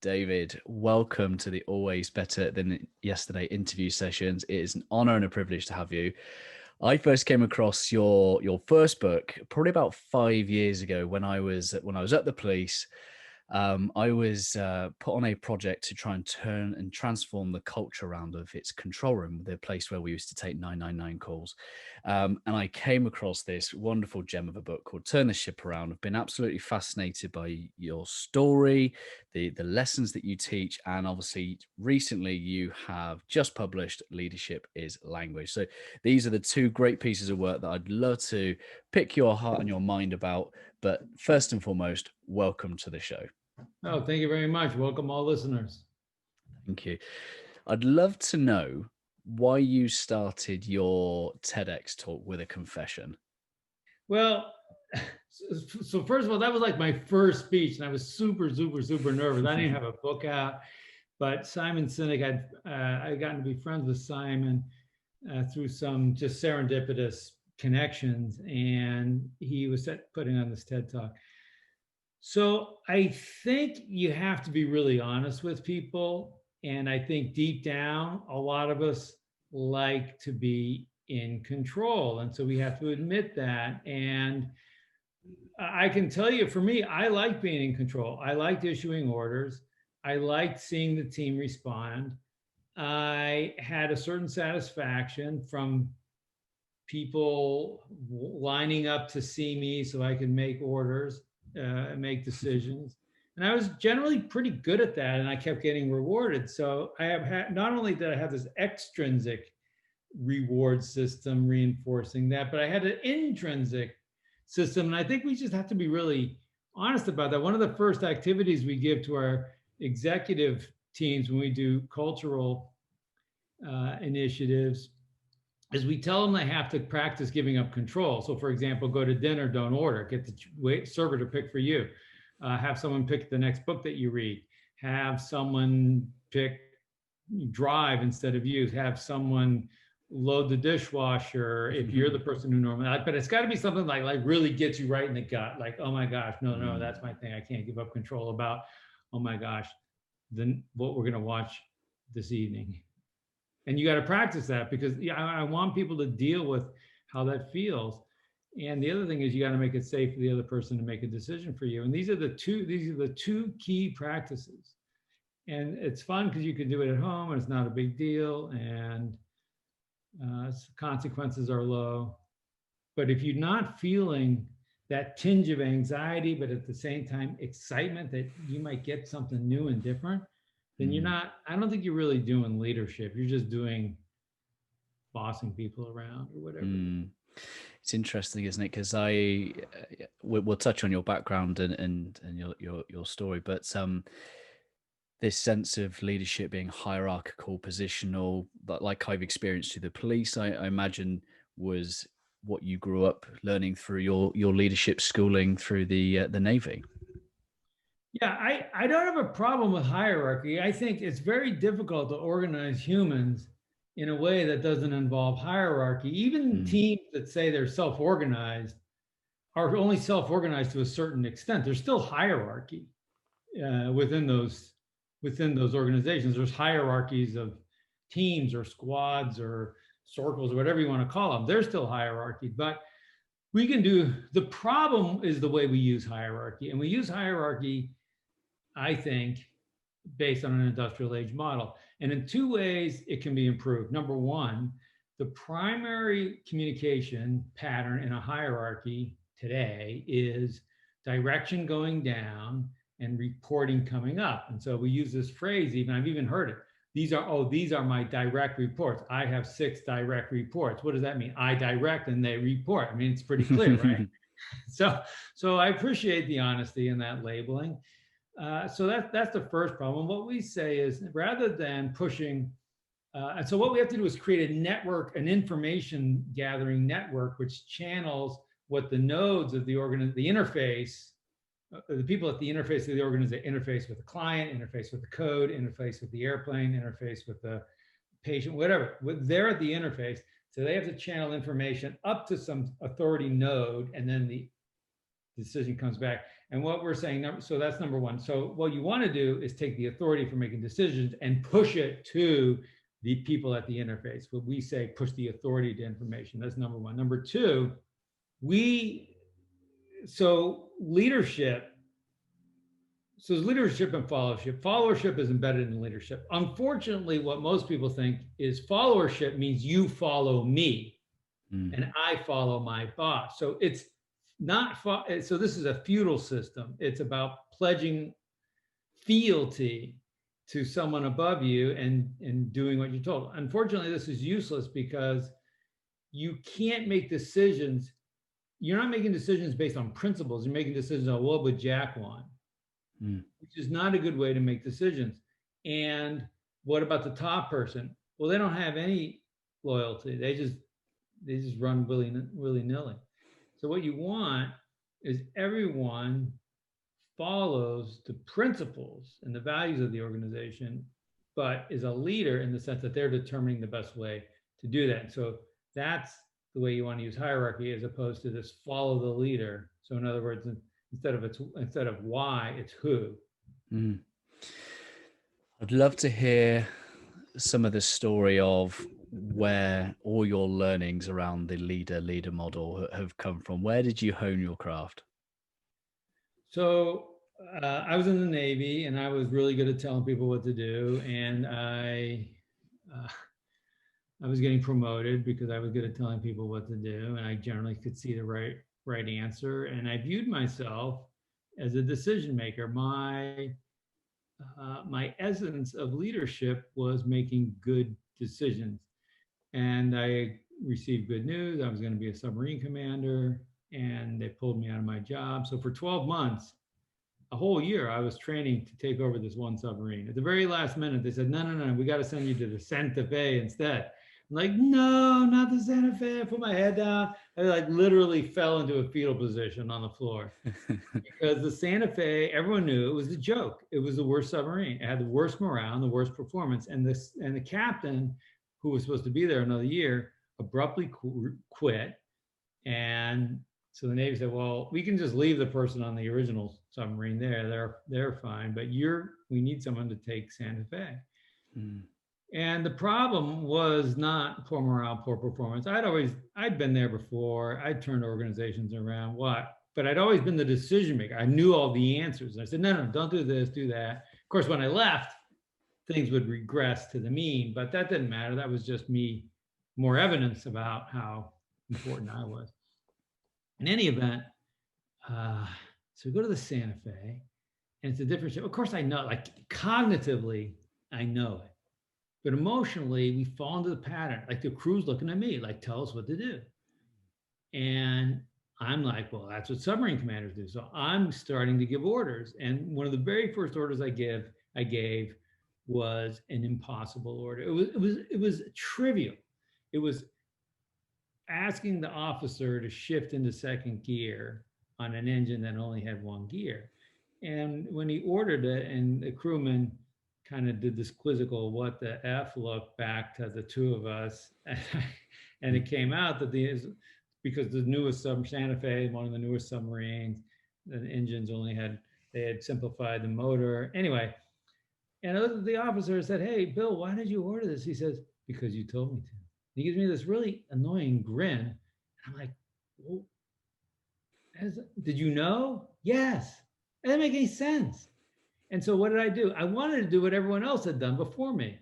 David, welcome to the Always Better Than Yesterday interview sessions. It is an honor and a privilege to have you. I first came across your first book probably about 5 years ago when I was at the police. I was put on a project to try and turn and transform the culture around of its control room, the place where we used to take 999 calls. And I came across this wonderful gem of a book called Turn the Ship Around. I've been absolutely fascinated by your story, the lessons that you teach, and obviously recently you have just published Leadership is Language. So these are the two great pieces of work that I'd love to pick your heart and your mind about. But first and foremost, welcome to the show. Oh, thank you very much. Welcome all listeners. Thank you. I'd love to know why you started your TEDx talk with a confession. Well, so first of all, that was like my first speech, and I was super nervous. I didn't have a book out, but Simon Sinek, I gotten to be friends with Simon through some just serendipitous connections, and he was putting on this TED Talk. So I think you have to be really honest with people. And I think deep down, a lot of us like to be in control. And so we have to admit that. And I can tell you, for me, I like being in control. I liked issuing orders. I liked seeing the team respond. I had a certain satisfaction from people lining up to see me so I could make orders, make decisions. And I was generally pretty good at that, and I kept getting rewarded. So I have had, not only did I have this extrinsic reward system reinforcing that, but I had an intrinsic system. And I think we just have to be really honest about that. One of the first activities we give to our executive teams when we do cultural initiatives is we tell them they have to practice giving up control. So for example, go to dinner, don't order, get the server to pick for you. Have someone pick the next book that you read. Have someone pick drive instead of use. Have someone load the dishwasher if you're the person who normally, but it's got to be something like really gets you right in the gut. Like, oh my gosh, no, that's my thing. I can't give up control about, oh my gosh, then what we're going to watch this evening. And you got to practice that, because I want people to deal with how that feels. And the other thing is you got to make it safe for the other person to make a decision for you. And these are the two key practices. And it's fun because you can do it at home and it's not a big deal, and consequences are low. But if you're not feeling that tinge of anxiety, but at the same time excitement that you might get something new and different, then you're not, I don't think you're really doing leadership. You're just doing bossing people around or whatever. It's interesting, isn't it? Because we'll touch on your background and your story, but this sense of leadership being hierarchical, positional, like I've experienced through the police, I imagine was what you grew up learning through your leadership schooling through the Navy. Yeah, I don't have a problem with hierarchy. I think it's very difficult to organize humans in a way that doesn't involve hierarchy. Even teams that say they're self-organized are only self-organized to a certain extent. There's still hierarchy within those organizations. There's hierarchies of teams or squads or circles or whatever you want to call them. There's still hierarchy, but we can do, the problem is the way we use hierarchy. And we use hierarchy, I think, based on an industrial age model. And in two ways, it can be improved. Number one, the primary communication pattern in a hierarchy today is direction going down and reporting coming up. And so we use this phrase, even I've even heard it. These are my direct reports. I have 6 direct reports. What does that mean? I direct and they report. I mean, it's pretty clear, right? So I appreciate the honesty in that labeling. So that's the first problem. What we say is, rather than pushing, and so what we have to do is create a network, an information gathering network, which channels what the nodes of the interface, the people at the interface of the organization, interface with the client, interface with the code, interface with the airplane, interface with the patient, whatever. They're at the interface, so they have to channel information up to some authority node, and then the decision comes back. And what we're saying, so that's number one. So what you want to do is take the authority for making decisions and push it to the people at the interface. What we say, push the authority to information. That's number one. Number two, so leadership, so leadership and followership. Followership is embedded in leadership. Unfortunately, what most people think is followership means you follow me and I follow my boss. So it's not, so this is a feudal system. It's about pledging fealty to someone above you and doing what you're told. Unfortunately, this is useless because you can't make decisions. You're not making decisions based on principles. You're making decisions on what would Jack want, which is not a good way to make decisions. And what about the top person? Well, they don't have any loyalty. They just run willy-nilly. So what you want is everyone follows the principles and the values of the organization, but is a leader in the sense that they're determining the best way to do that. And so that's the way you want to use hierarchy, as opposed to this follow the leader. So in other words, instead of why, it's who. I'd love to hear some of the story of where all your learnings around the leader model have come from. Where did you hone your craft? So I was in the Navy, and I was really good at telling people what to do. And I was getting promoted because I was good at telling people what to do, and I generally could see the right answer. And I viewed myself as a decision maker. My essence of leadership was making good decisions. And I received good news. I was going to be a submarine commander, and they pulled me out of my job. So for 12 months, a whole year, I was training to take over this one submarine. At the very last minute, they said, no, we got to send you to the Santa Fe instead. I'm like, no, not the Santa Fe. I put my head down. I literally fell into a fetal position on the floor because the Santa Fe, everyone knew it was a joke. It was the worst submarine. It had the worst morale and the worst performance. And the captain, who was supposed to be there another year, abruptly quit. And so the Navy said, well, we can just leave the person on the original submarine there. They're fine, but we need someone to take Santa Fe. And the problem was not poor morale, poor performance. I'd been there before. I'd turned organizations around, but I'd always been the decision maker. I knew all the answers. And I said, no, don't do this, do that. Of course, when I left, things would regress to the mean, but that didn't matter. That was just me, more evidence about how important I was. In any event, so we go to the Santa Fe, and it's a different show. Of course, I know, like cognitively, I know it. But emotionally, we fall into the pattern. Like the crew's looking at me, like, tell us what to do. And I'm like, well, that's what submarine commanders do. So I'm starting to give orders. And one of the very first orders I gave was an impossible order. It was trivial. It was asking the officer to shift into second gear on an engine that only had one gear. And when he ordered it, and the crewman kind of did this quizzical what the F look back to the two of us, and it came out that because the newest Santa Fe, one of the newest submarines, the engines they had simplified the motor. Anyway, and I looked at the officer and said, hey, Bill, why did you order this? He says, because you told me to. He gives me this really annoying grin. And I'm like, well, did you know? Yes. It didn't make any sense. And so what did I do? I wanted to do what everyone else had done before me.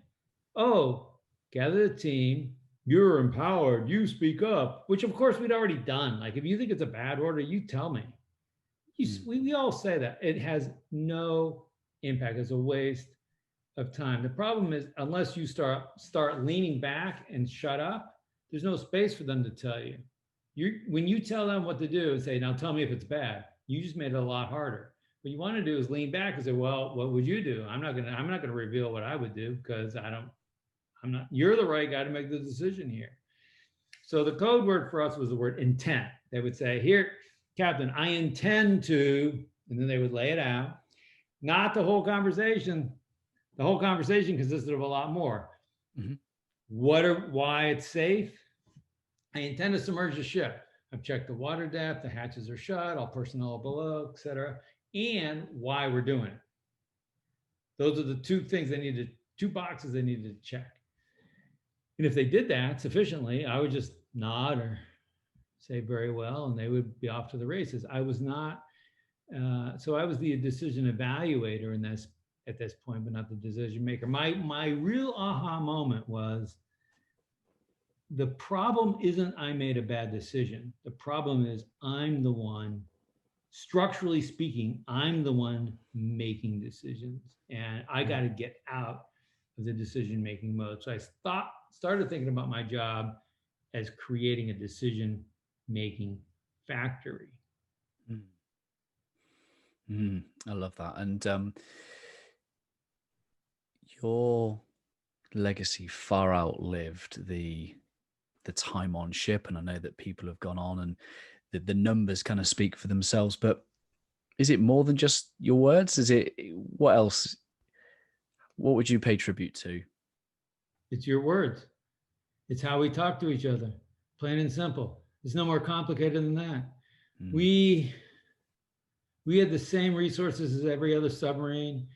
Oh, gather the team. You're empowered. You speak up, which of course we'd already done. Like if you think it's a bad order, you tell me. We all say that. It has no impact. It's a waste of time. The problem is, unless you start leaning back and shut up, there's no space for them to tell you. When you tell them what to do and say, now tell me if it's bad, you just made it a lot harder. What you want to do is lean back and say, well, what would you do? I'm not gonna reveal what I would do because you're the right guy to make the decision here. So the code word for us was the word intent. They would say, here, Captain, I intend to, and then they would lay it out. Not the whole conversation. The whole conversation consisted of a lot more. Mm-hmm. Why it's safe. I intend to submerge the ship. I've checked the water depth, the hatches are shut, all personnel below, etc. and why we're doing it. Those are the two things two boxes they needed to check. And if they did that sufficiently, I would just nod or say very well, and they would be off to the races. I was not, so I was the decision evaluator in this at this point, but not the decision maker. My real aha moment was, the problem isn't I made a bad decision. The problem is I'm the one, structurally speaking, I'm the one making decisions, and I got to get out of the decision-making mode. So I started thinking about my job as creating a decision-making factory. I love that. And your legacy far outlived the time on ship, and I know that people have gone on, and the numbers kind of speak for themselves. But is it more than just your words? Is it, what else? What would you pay tribute to? It's your words. It's how we talk to each other, plain and simple. It's no more complicated than that. We had the same resources as every other submarine.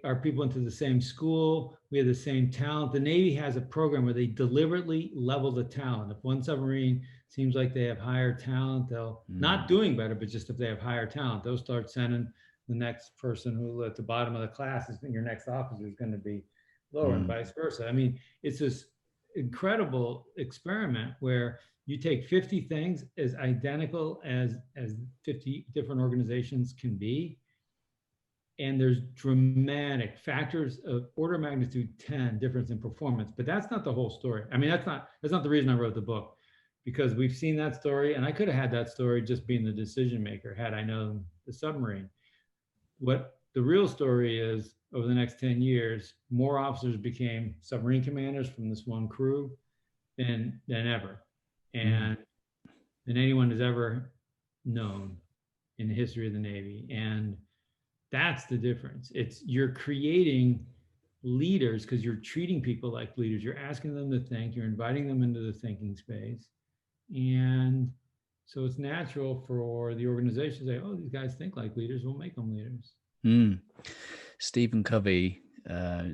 Our people went to the same school. We had the same talent. The Navy has a program where they deliberately level the talent. If one submarine seems like they have higher talent, they'll not doing better, but just if they have higher talent, they'll start sending the next person who at the bottom of the class is your next officer is going to be lower, and vice versa. I mean, it's this incredible experiment where you take 50 things as identical as 50 different organizations can be, and there's dramatic factors of order of magnitude 10 difference in performance. But that's not the whole story. I mean, that's not the reason I wrote the book, because we've seen that story, and I could have had that story just being the decision maker had I known the submarine. What the real story is, over the next 10 years, more officers became submarine commanders from this one crew than ever, and than anyone has ever known in the history of the Navy. And that's the difference. You're creating leaders because you're treating people like leaders. You're asking them to think, you're inviting them into the thinking space. And so it's natural for the organization to say, oh, these guys think like leaders, we'll make them leaders. Stephen Covey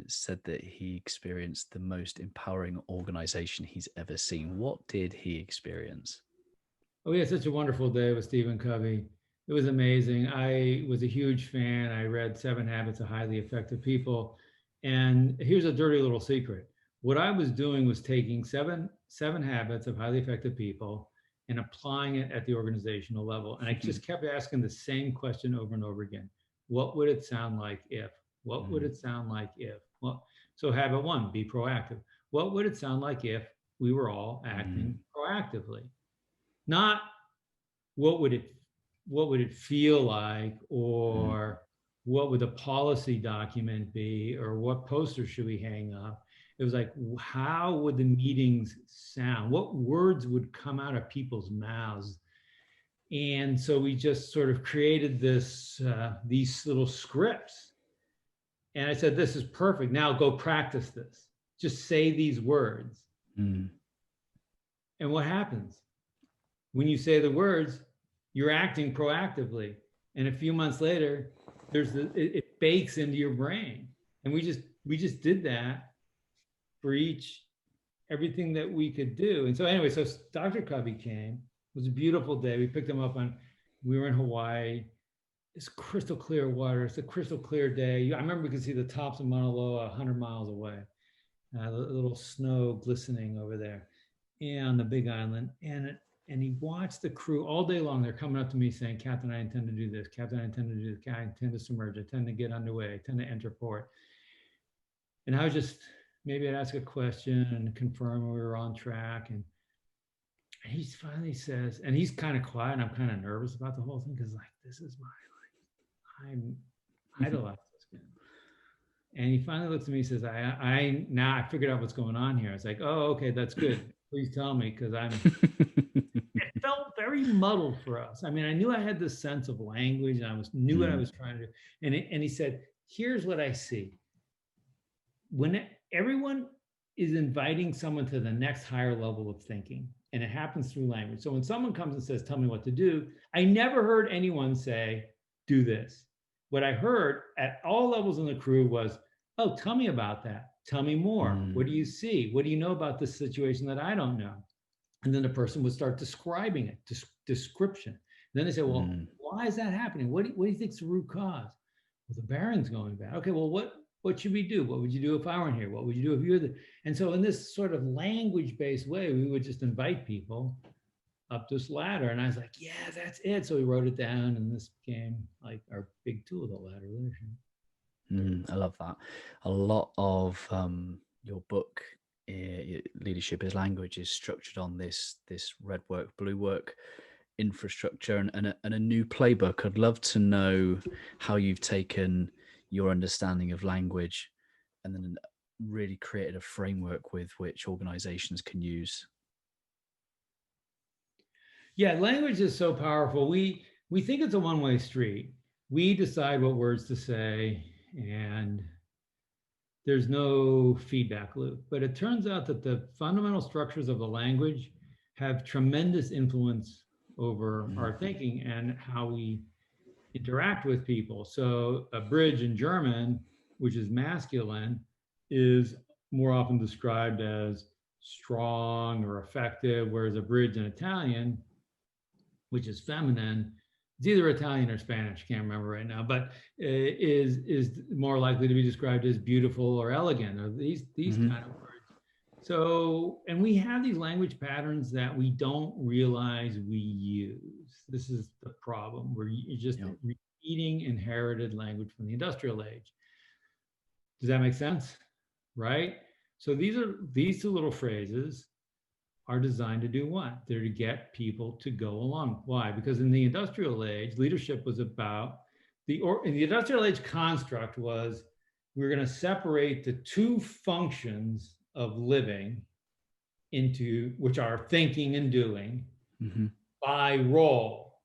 said that he experienced the most empowering organization he's ever seen. What did he experience? Oh, yeah, such a wonderful day with Stephen Covey. It was amazing. I was a huge fan. I read 7 Habits of Highly Effective People. And here's a dirty little secret. What I was doing was taking seven habits of highly effective people and applying it at the organizational level. And I just kept asking the same question over and over again. What would it sound like if? What would it sound like if? Well, so habit 1, be proactive. What would it sound like if we were all acting proactively? Not what would it feel like, or what would the policy document be, or what poster should we hang up? It was like, how would the meetings sound? What words would come out of people's mouths? And so we just sort of created these little scripts. And I said, this is perfect. Now go practice this. Just say these words. And what happens? When you say the words, you're acting proactively. And a few months later, it bakes into your brain. And we just did that for everything that we could do. And so anyway, so Dr. Covey came. It was a beautiful day. We picked him up we were in Hawaii. It's crystal clear water. It's a crystal clear day. I remember we could see the tops of Mauna Loa 100 miles away. A little snow glistening over there and on the Big Island. And he watched the crew all day long. They're coming up to me saying, Captain, I intend to do this. Captain, I intend to do this. I intend to submerge. I intend to get underway. I intend to enter port. And I was just, maybe I'd ask a question and confirm we were on track. And he finally says, and he's kind of quiet, and I'm kind of nervous about the whole thing because, like, this is I'm idolize this guy. And he finally looks at me and says, now I figured out what's going on here. I was like, oh, okay, that's good. Please tell me, because it felt very muddled for us. I mean, I knew I had this sense of language, and knew what I was trying to do. And he said, here's what I see. When everyone is inviting someone to the next higher level of thinking, and it happens through language. So when someone comes and says, tell me what to do, I never heard anyone say, do this. what I heard at all levels in the crew was, oh, tell me about that. Tell me more. What do you see? What do you know about this situation that I don't know? And then the person would start describing it, description. And then they say, well, why is that happening? What do you think is the root cause? Well, the bearing's going bad. Okay, well, what should we do? What would you do if I weren't here? What would you do if you were there? And so in this sort of language-based way, we would just invite people up this ladder. And I was like, yeah, that's it. So we wrote it down, and this became like our big tool, the ladder leadership. I love that. A lot of your book, Leadership is Language, is structured on this red work, blue work infrastructure and a new playbook. I'd love to know how you've taken your understanding of language and then really created a framework with which organizations can use. Yeah, language is so powerful. We think it's a one-way street. We decide what words to say, and there's no feedback loop. But it turns out that the fundamental structures of the language have tremendous influence over our thinking and how we interact with people. So a bridge in German, which is masculine, is more often described as strong or effective, whereas a bridge in Italian, which is feminine, it's either Italian or Spanish, can't remember right now, but is more likely to be described as beautiful or elegant, or these kind of words. So, and we have these language patterns that we don't realize we use. This is the problem. We're just repeating inherited language from the industrial age. Does that make sense? Right? So these two little phrases are designed to do what? They're to get people to go along. Why? Because in the industrial age, leadership was about in the industrial age construct was we're going to separate the two functions of living into, which are thinking and doing, by role.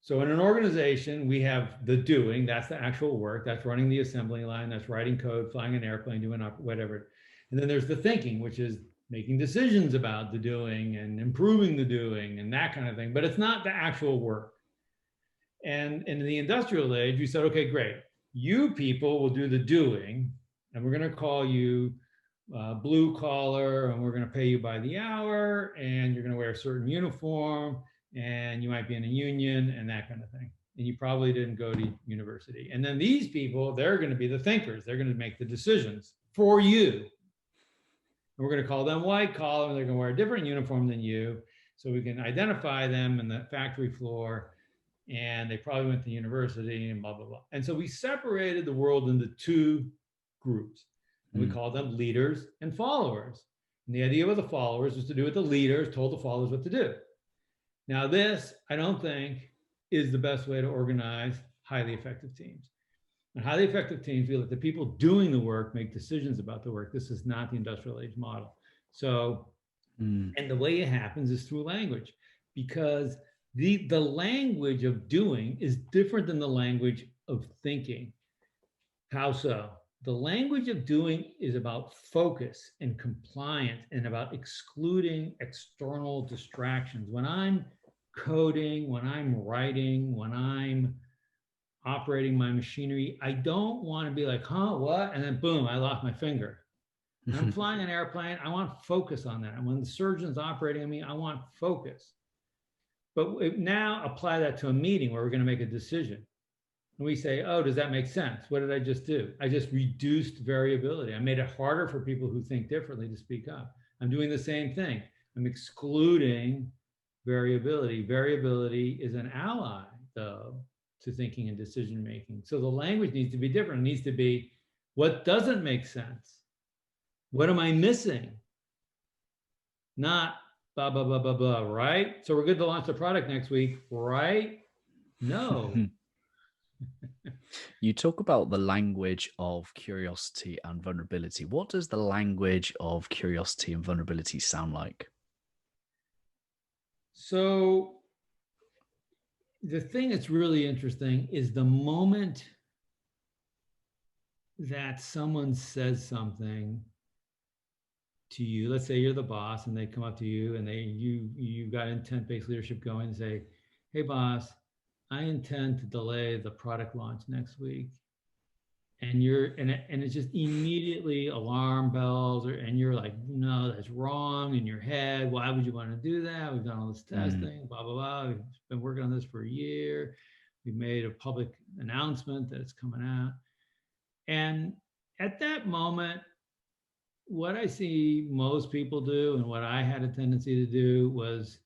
So in an organization, we have the doing, that's the actual work, that's running the assembly line, that's writing code, flying an airplane, doing whatever. And then there's the thinking, which is making decisions about the doing and improving the doing and that kind of thing, but it's not the actual work. And in the industrial age, we said, okay, great. You people will do the doing, and we're going to call you blue collar, and we're going to pay you by the hour, and you're going to wear a certain uniform, and you might be in a union and that kind of thing. And you probably didn't go to university. And then these people, they're going to be the thinkers. They're going to make the decisions for you. And we're going to call them white collar, and they're going to wear a different uniform than you. So we can identify them in the factory floor, and they probably went to university and blah, blah, blah. And so we separated the world into two groups. And we called them leaders and followers. And the idea with the followers was to do what the leaders told the followers what to do. Now this, I don't think, is the best way to organize highly effective teams. And highly effective teams, we let the people doing the work make decisions about the work. This is not the industrial age model. So, and the way it happens is through language, because the language of doing is different than the language of thinking. How so? The language of doing is about focus and compliance and about excluding external distractions. When I'm coding, when I'm writing, when I'm operating my machinery, I don't want to be like, huh, what? And then boom, I lost my finger. I'm flying an airplane. I want focus on that. And when the surgeon's operating on me, I want focus. But now apply that to a meeting where we're going to make a decision. And we say, oh, does that make sense? What did I just do? I just reduced variability. I made it harder for people who think differently to speak up. I'm doing the same thing. I'm excluding variability. Variability is an ally, though, to thinking and decision making. So the language needs to be different. It needs to be, what doesn't make sense? What am I missing? Not blah, blah, blah, blah, blah, right? So we're good to launch the product next week, right? No. You talk about the language of curiosity and vulnerability. What does the language of curiosity and vulnerability sound like? So the thing that's really interesting is the moment that someone says something to you, let's say you're the boss and they come up to you and you got intent-based leadership going and say, hey boss, I intend to delay the product launch next week. And it's just immediately alarm bells, and you're like, no, that's wrong in your head. Why would you want to do that? We've done all this testing, blah, blah, blah. We've been working on this for a year. We've made a public announcement that it's coming out. And at that moment, what I see most people do, and what I had a tendency to do, was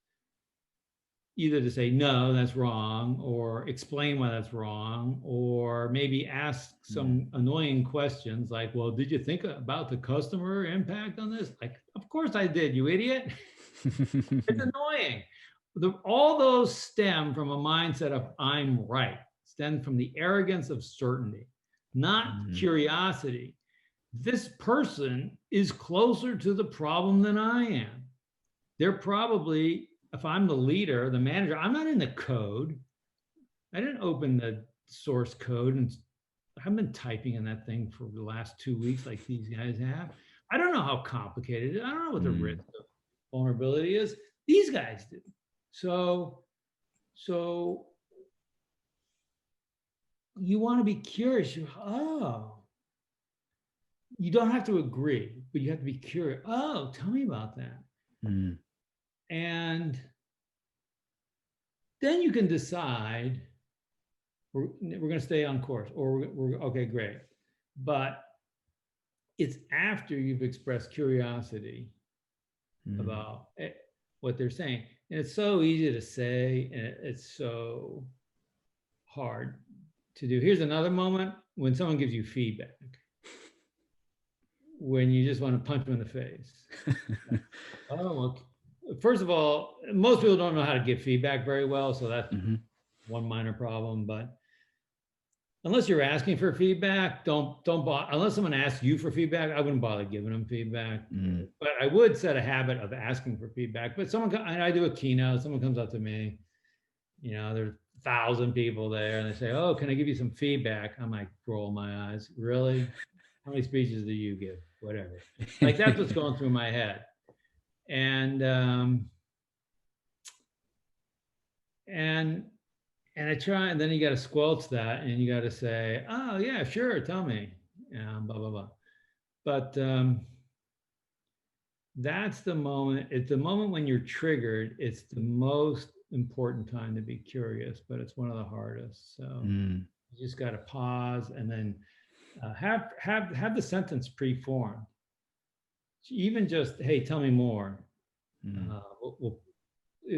either to say, no, that's wrong, or explain why that's wrong, or maybe ask some annoying questions like, well, did you think about the customer impact on this? Like, of course I did, you idiot. It's annoying. All those stem from a mindset of I'm right, stem from the arrogance of certainty, not curiosity. This person is closer to the problem than I am. They're probably, if I'm the leader, the manager, I'm not in the code. I didn't open the source code, and I haven't been typing in that thing for the last 2 weeks like these guys have. I don't know how complicated it is. I don't know what the risk of vulnerability is. These guys do. So you want to be curious. You don't have to agree, but you have to be curious. Oh, tell me about that. And then you can decide we're going to stay on course, or we're okay, great. But it's after you've expressed curiosity about what they're saying. And it's so easy to say, and it's so hard to do. Here's another moment when someone gives you feedback, when you just want to punch them in the face. Okay. First of all, most people don't know how to give feedback very well, so that's one minor problem. But unless you're asking for feedback, don't bother. Unless someone asks you for feedback, I wouldn't bother giving them feedback. But I would set a habit of asking for feedback. But and I do a keynote, someone comes up to me, there's 1,000 people there, and they say, oh, can I give you some feedback? I'm like, roll my eyes. Really? How many speeches do you give? Whatever. Like, that's what's going through my head. And I try, and then you got to squelch that, and you got to say, oh yeah, sure, tell me, blah, blah, blah. But that's the moment. It's the moment when you're triggered. It's the most important time to be curious, but it's one of the hardest. So you just got to pause, and then have the sentence pre-formed. Even just, hey, tell me more.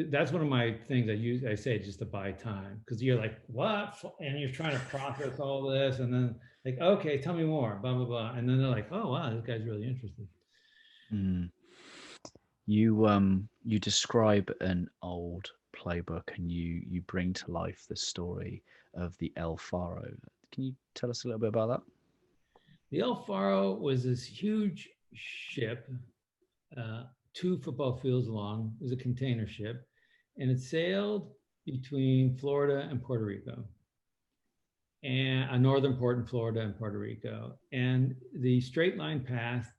That's one of my things I say just to buy time, because you're like, what? And you're trying to process all this, and then like, okay, tell me more, blah, blah, blah. And then they're like, oh, wow, this guy's really interested. You describe an old playbook, and you bring to life the story of the Faro. Can you tell us a little bit about that? The Faro was this huge ship, 2 football fields long. It was a container ship, and it sailed between Florida and Puerto Rico, and a northern port in Florida and Puerto Rico. And the straight line path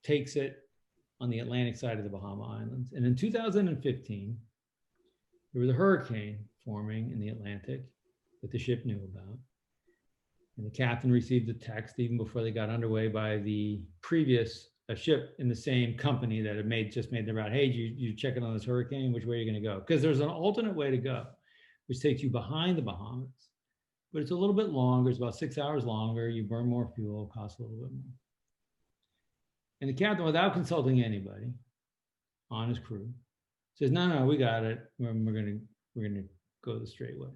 takes it on the Atlantic side of the Bahama Islands. And in 2015, there was a hurricane forming in the Atlantic that the ship knew about. And the captain received a text even before they got underway by the previous ship in the same company that had just made the route. Hey, you checking on this hurricane? Which way are you going to go? Because there's an alternate way to go, which takes you behind the Bahamas, but it's a little bit longer. It's about 6 hours longer. You burn more fuel, costs a little bit more. And the captain, without consulting anybody on his crew, says, no, we got it. We're gonna go the straight way.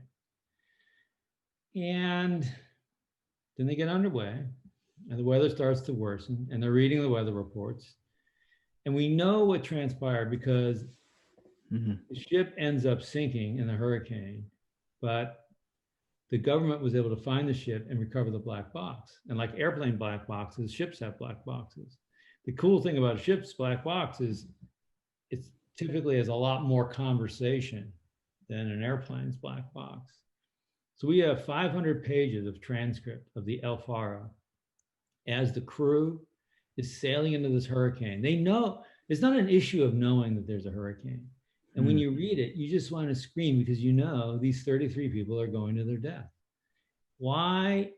And then they get underway, and the weather starts to worsen, and they're reading the weather reports. And we know what transpired, because the ship ends up sinking in the hurricane, but the government was able to find the ship and recover the black box. And like airplane black boxes, ships have black boxes. The cool thing about a ship's black box is it typically has a lot more conversation than an airplane's black box. So we have 500 pages of transcript of the Faro as the crew is sailing into this hurricane. They know it's not an issue of knowing that there's a hurricane. And when you read it, you just want to scream because you know these 33 people are going to their death. Why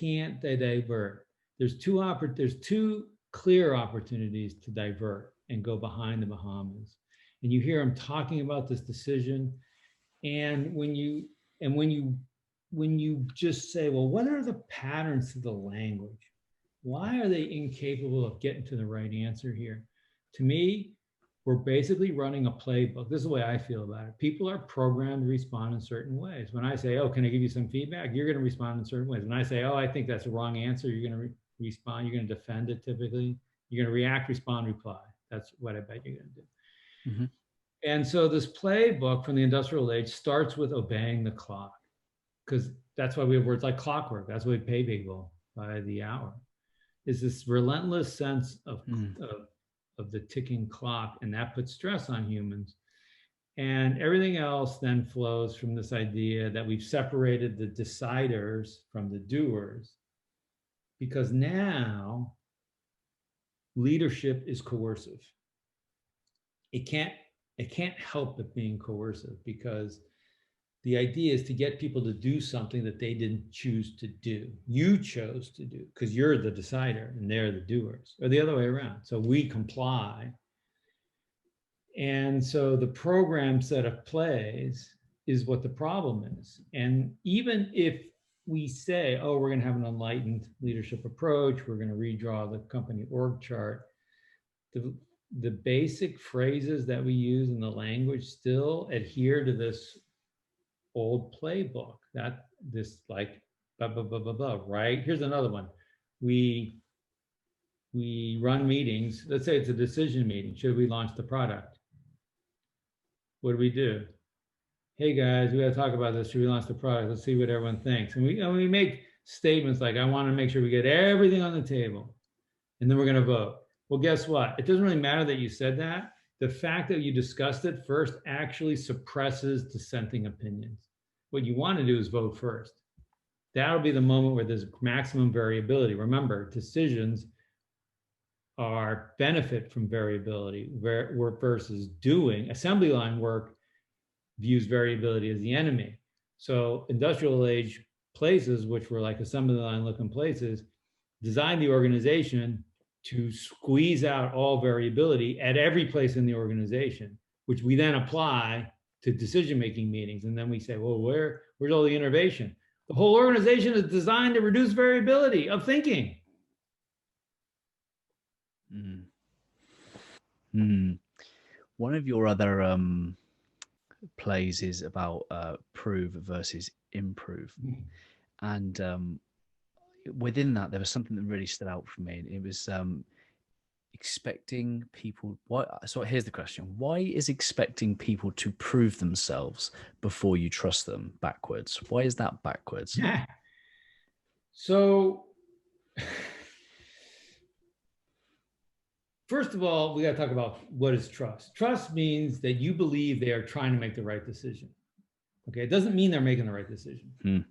can't they divert? There's two clear opportunities to divert and go behind the Bahamas. And you hear them talking about this decision. And when you just say, well, what are the patterns to the language? Why are they incapable of getting to the right answer here? To me, we're basically running a playbook. This is the way I feel about it. People are programmed to respond in certain ways. When I say, oh, can I give you some feedback? You're going to respond in certain ways. When I say, oh, I think that's a wrong answer, you're going to respond. You're going to defend it typically. You're going to react, respond, reply. That's what I bet you're going to do. Mm-hmm. And so this playbook from the industrial age starts with obeying the clock, because that's why we have words like clockwork. That's why we pay people by the hour. Is this relentless sense of the ticking clock, and that puts stress on humans. And everything else then flows from this idea that we've separated the deciders from the doers, because now leadership is coercive. It can't help but being coercive, because the idea is to get people to do something that they didn't choose to do. You chose to do, because you're the decider and they're the doers, or the other way around. So we comply. And so the program set of plays is what the problem is. And even if we say, oh, we're going to have an enlightened leadership approach, we're going to redraw the company org chart, the basic phrases that we use in the language still adhere to this old playbook, that this like blah, blah, blah, blah, blah, right? Here's another one. We run meetings. Let's say it's a decision meeting. Should we launch the product? What do? Hey guys, we got to talk about this. Should we launch the product? Let's see what everyone thinks. And we make statements like, I want to make sure we get everything on the table, and then we're going to vote. Well, guess what? It doesn't really matter that you said that. The fact that you discussed it first actually suppresses dissenting opinions. What you want to do is vote first. That'll be the moment where there's maximum variability. Remember, decisions are benefit from variability versus doing. Assembly line work views variability as the enemy. So industrial age places, which were like assembly line looking places, designed the organization to squeeze out all variability at every place in the organization, which we then apply to decision-making meetings. And then we say, well, where's all the innovation? The whole organization is designed to reduce variability of thinking. One of your other plays is about prove versus improve. And within that, there was something that really stood out for me. It was expecting people. So here's the question: why is expecting people to prove themselves before you trust them backwards? Why is that backwards? Yeah. So first of all, we got to talk about what is trust. Trust means that you believe they are trying to make the right decision. Okay, it doesn't mean they're making the right decision.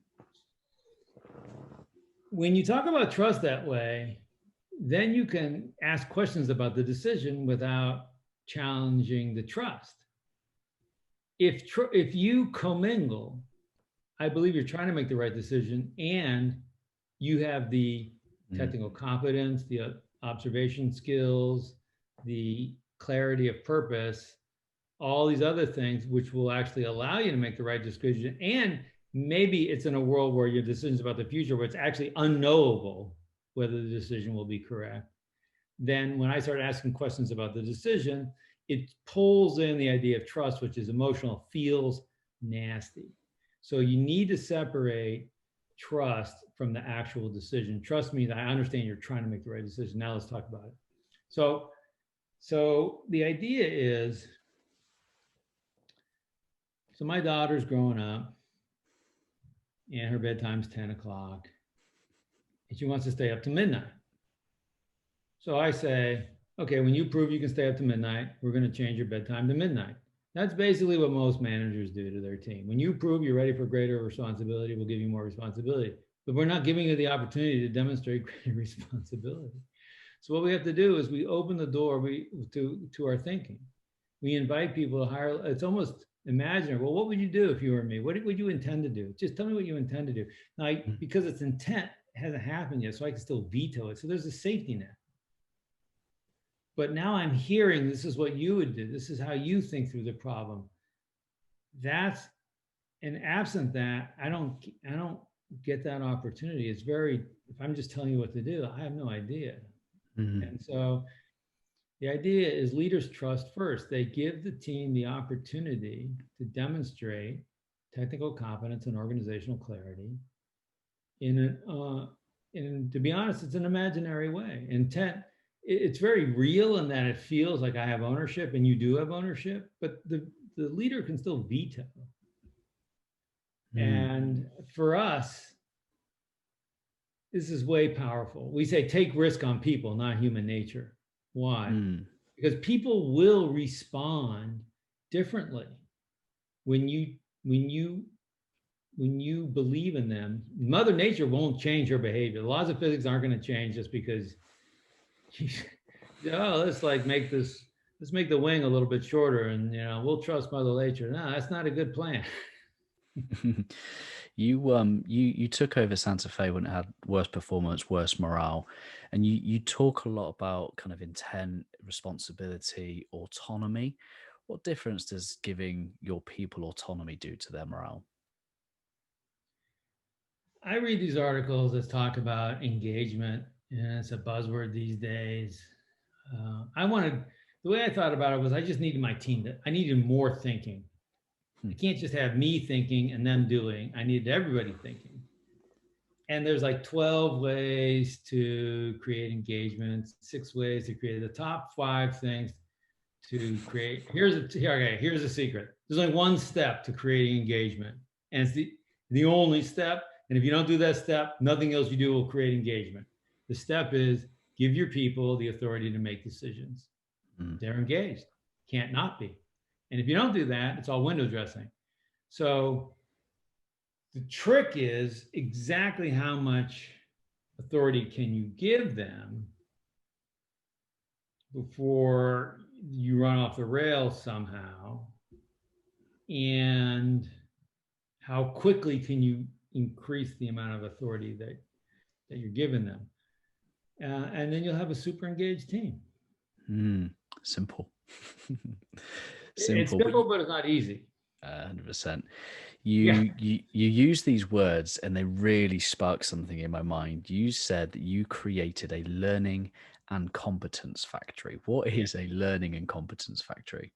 When you talk about trust that way, then you can ask questions about the decision without challenging the trust. If you commingle, I believe you're trying to make the right decision, and you have the technical competence, the observation skills, the clarity of purpose, all these other things which will actually allow you to make the right decision. And maybe it's in a world where your decisions about the future, where it's actually unknowable whether the decision will be correct. Then when I start asking questions about the decision, it pulls in the idea of trust, which is emotional, feels nasty. So you need to separate trust from the actual decision. Trust means I understand you're trying to make the right decision. Now let's talk about it. So the idea is, so my daughter's growing up and her bedtime's 10 o'clock and she wants to stay up to midnight. So I say, okay, when you prove you can stay up to midnight, we're going to change your bedtime to midnight. That's basically what most managers do to their team. When you prove you're ready for greater responsibility, we'll give you more responsibility. But we're not giving you the opportunity to demonstrate greater responsibility. So what we have to do is we open the door to our thinking. we invite people to hire. It's almost imaginary. Well, what would you do if you were me? What would you intend to do? Just tell me what you intend to do. Now, because it's intent, it hasn't happened yet, so I can still veto it. So there's a safety net. But now I'm hearing this is what you would do. This is how you think through the problem. That's, and absent that, I don't get that opportunity. It's very, if I'm just telling you what to do, I have no idea. And so the idea is leaders trust first. They give the team the opportunity to demonstrate technical competence and organizational clarity in to be honest, it's an imaginary way. Intent, it's very real in that it feels like I have ownership, and you do have ownership, but the leader can still veto. And for us, this is way powerful. We say take risk on people, not human nature. Why? Because people will respond differently when you believe in them. Mother Nature won't change her behavior. The laws of physics aren't going to change just because let's make the wing a little bit shorter, and we'll trust Mother Nature. No, that's not a good plan. You took over Santa Fe when it had worse performance, worse morale, and you talk a lot about kind of intent, responsibility, autonomy. What difference does giving your people autonomy do to their morale? I read these articles that talk about engagement, and it's a buzzword these days. The way I thought about it was I just needed my team I needed more thinking. I can't just have me thinking and them doing. I needed everybody thinking. And there's like 12 ways to create engagement, 6 ways to create the top 5 things to create. Here's a secret. There's only one step to creating engagement. And it's the only step. And if you don't do that step, nothing else you do will create engagement. The step is give your people the authority to make decisions. They're engaged. Can't not be. And if you don't do that, it's all window dressing. So the trick is exactly how much authority can you give them before you run off the rails somehow, and how quickly can you increase the amount of authority that you're giving them, and then you'll have a super engaged team. Simple. It's simple, but it's not easy. 100%. You use these words and they really spark something in my mind. You said that you created a learning and competence factory. What is a learning and competence factory?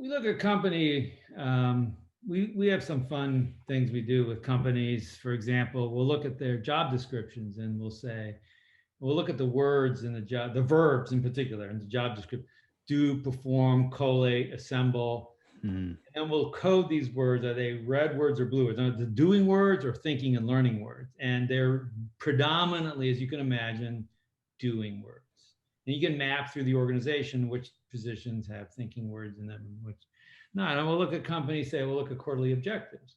We look at company, we have some fun things we do with companies. For example, we'll look at their job descriptions and we'll look at the words in the job, the verbs in particular in the job description: do, perform, collate, assemble. And we'll code these words. Are they red words or blue words? Are they doing words or thinking and learning words? And they're predominantly, as you can imagine, doing words. And you can map through the organization which positions have thinking words in them and which not. And we'll look at companies, we'll look at quarterly objectives.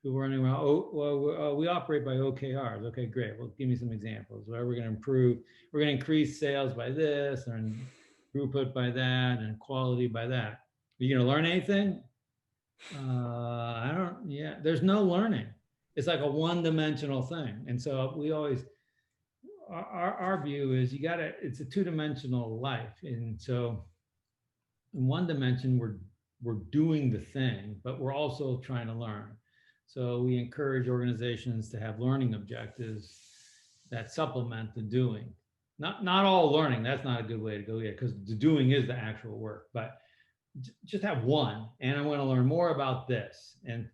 We're running around, we operate by OKRs. Okay, great. Well, give me some examples. Where we're going to improve, we're going to increase sales by this, and throughput by that, and quality by that. Are you going to learn anything? There's no learning. It's like a one-dimensional thing. And so we always, our view is it's a two-dimensional life. And so in one dimension, we're doing the thing, but we're also trying to learn. So we encourage organizations to have learning objectives that supplement the doing. Not all learning, that's not a good way to go yet, because the doing is the actual work, but just have one. And I want to learn more about this. And it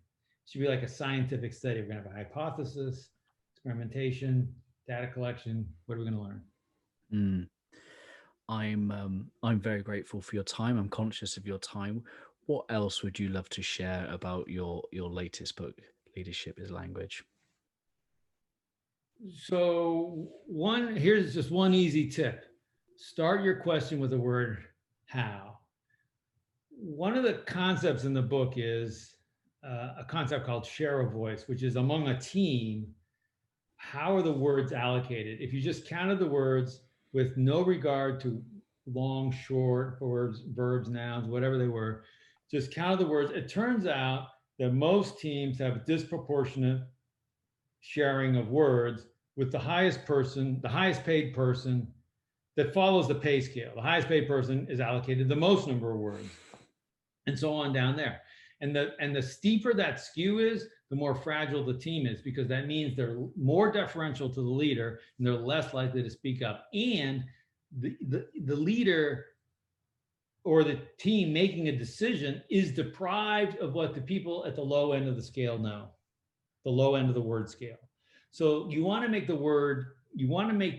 should be like a scientific study. We're going to have a hypothesis, experimentation, data collection. What are we going to learn? I'm very grateful for your time. I'm conscious of your time. What else would you love to share about your latest book, Leadership is Language? So here's just one easy tip. Start your question with the word how. One of the concepts in the book is a concept called share a voice, which is among a team, how are the words allocated? If you just counted the words with no regard to long, short, words, verbs, nouns, whatever they were. Just count the words. It turns out that most teams have a disproportionate sharing of words, with the highest person, the highest paid person that follows the pay scale. The highest paid person is allocated the most number of words, and so on down there. And the steeper that skew is, the more fragile the team is, because that means they're more deferential to the leader and they're less likely to speak up. And the leader or the team making a decision is deprived of what the people at the low end of the scale know, the low end of the word scale. So you want to make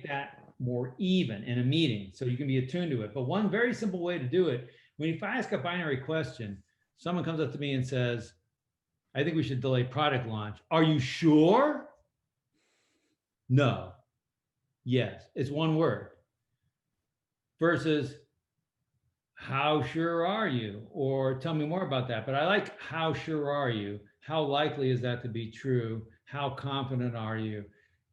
that more even in a meeting so you can be attuned to it. But one very simple way to do it, if I ask a binary question, someone comes up to me and says, I think we should delay product launch. Are you sure? No. Yes. It's one word. Versus, how sure are you? Or tell me more about that. But I like, how sure are you? How likely is that to be true? How confident are you?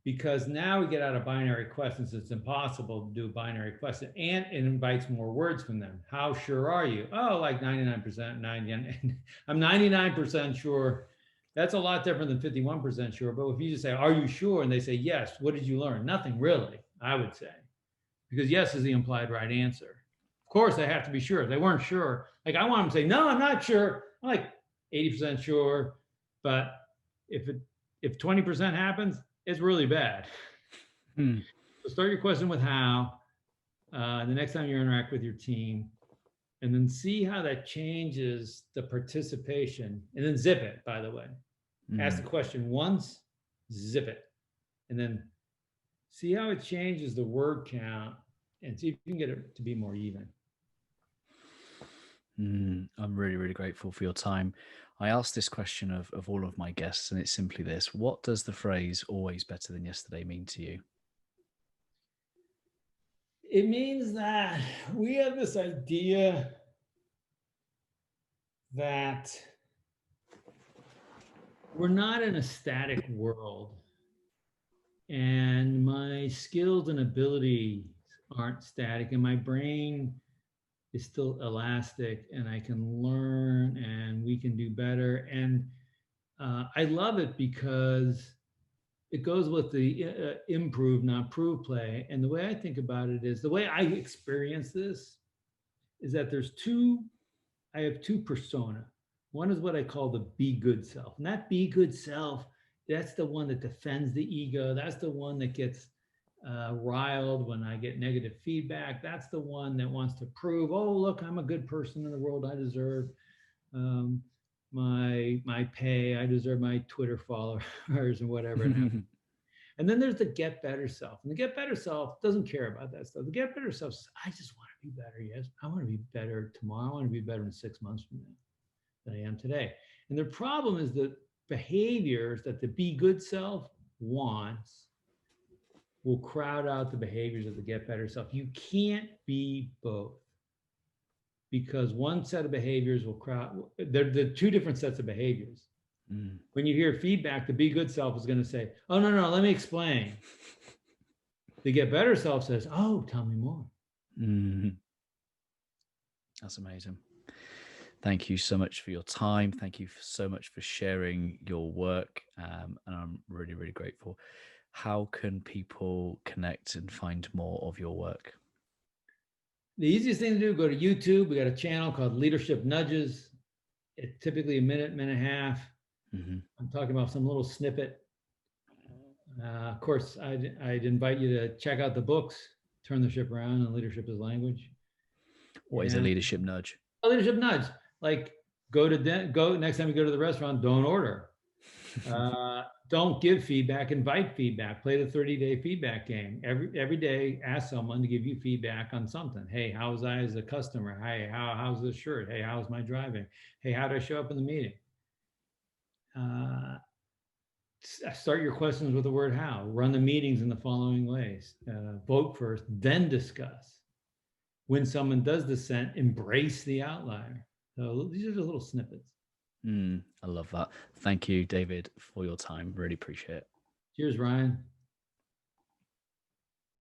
Because now we get out of binary questions. It's impossible to do a binary question, and it invites more words from them. How sure are you? Oh, like 99%, 99. I'm 99% sure. That's a lot different than 51% sure. But if you just say, are you sure? And they say, yes, what did you learn? Nothing really, I would say, because yes is the implied right answer. Of course, they have to be sure. If they weren't sure, like I want them to say, no, I'm not sure. I'm like 80% sure. But if 20% happens, it's really bad. So start your question with how, the next time you interact with your team, and then see how that changes the participation, and then zip it, by the way. Ask the question once, zip it, and then see how it changes the word count, and see if you can get it to be more even. I'm really, really grateful for your time. I asked this question of all of my guests, and it's simply this: what does the phrase "always better than yesterday" mean to you? It means that we have this idea that we're not in a static world, and my skills and abilities aren't static, and my brain is still elastic, and I can learn, and we can do better. And I love it because it goes with the improve, not prove play. And the way I think about it is, the way I experience this is that I have two persona. One is what I call the be good self. And that be good self, that's the one that defends the ego. That's the one that gets riled when I get negative feedback. That's the one that wants to prove, oh, look, I'm a good person in the world. I deserve my pay. I deserve my Twitter followers and whatever. And then there's the get better self. And the get better self doesn't care about that stuff. The get better self says, I just want to be better. Yes, I want to be better tomorrow. I want to be better in 6 months from now than I am today. And the problem is that behaviors that the be good self wants will crowd out the behaviors of the get better self. You can't be both, because one set of behaviors will crowd. They're two different sets of behaviors. When you hear feedback, the be good self is going to say, oh, no, let me explain. The get better self says, oh, tell me more. That's amazing. Thank you so much for your time. Thank you so much for sharing your work. And I'm really, really grateful. How can people connect and find more of your work? The easiest thing to do, go to YouTube. We got a channel called Leadership Nudges. It's typically a minute, minute and a half. I'm talking about some little snippet. Of course, I'd invite you to check out the books, Turn the Ship Around and Leadership is Language. What is a leadership nudge? A leadership nudge. Like, go next time you go to the restaurant, don't order. Don't give feedback, invite feedback. Play the 30-day feedback game. Every day, ask someone to give you feedback on something. Hey, how was I as a customer? Hey, how's this shirt? Hey, how's my driving? Hey, how did I show up in the meeting? Start your questions with the word how. Run the meetings in the following ways. Vote first, then discuss. When someone does dissent, embrace the outlier. So these are the little snippets. I love that. Thank you, David, for your time. Really appreciate it. Cheers, Ryan.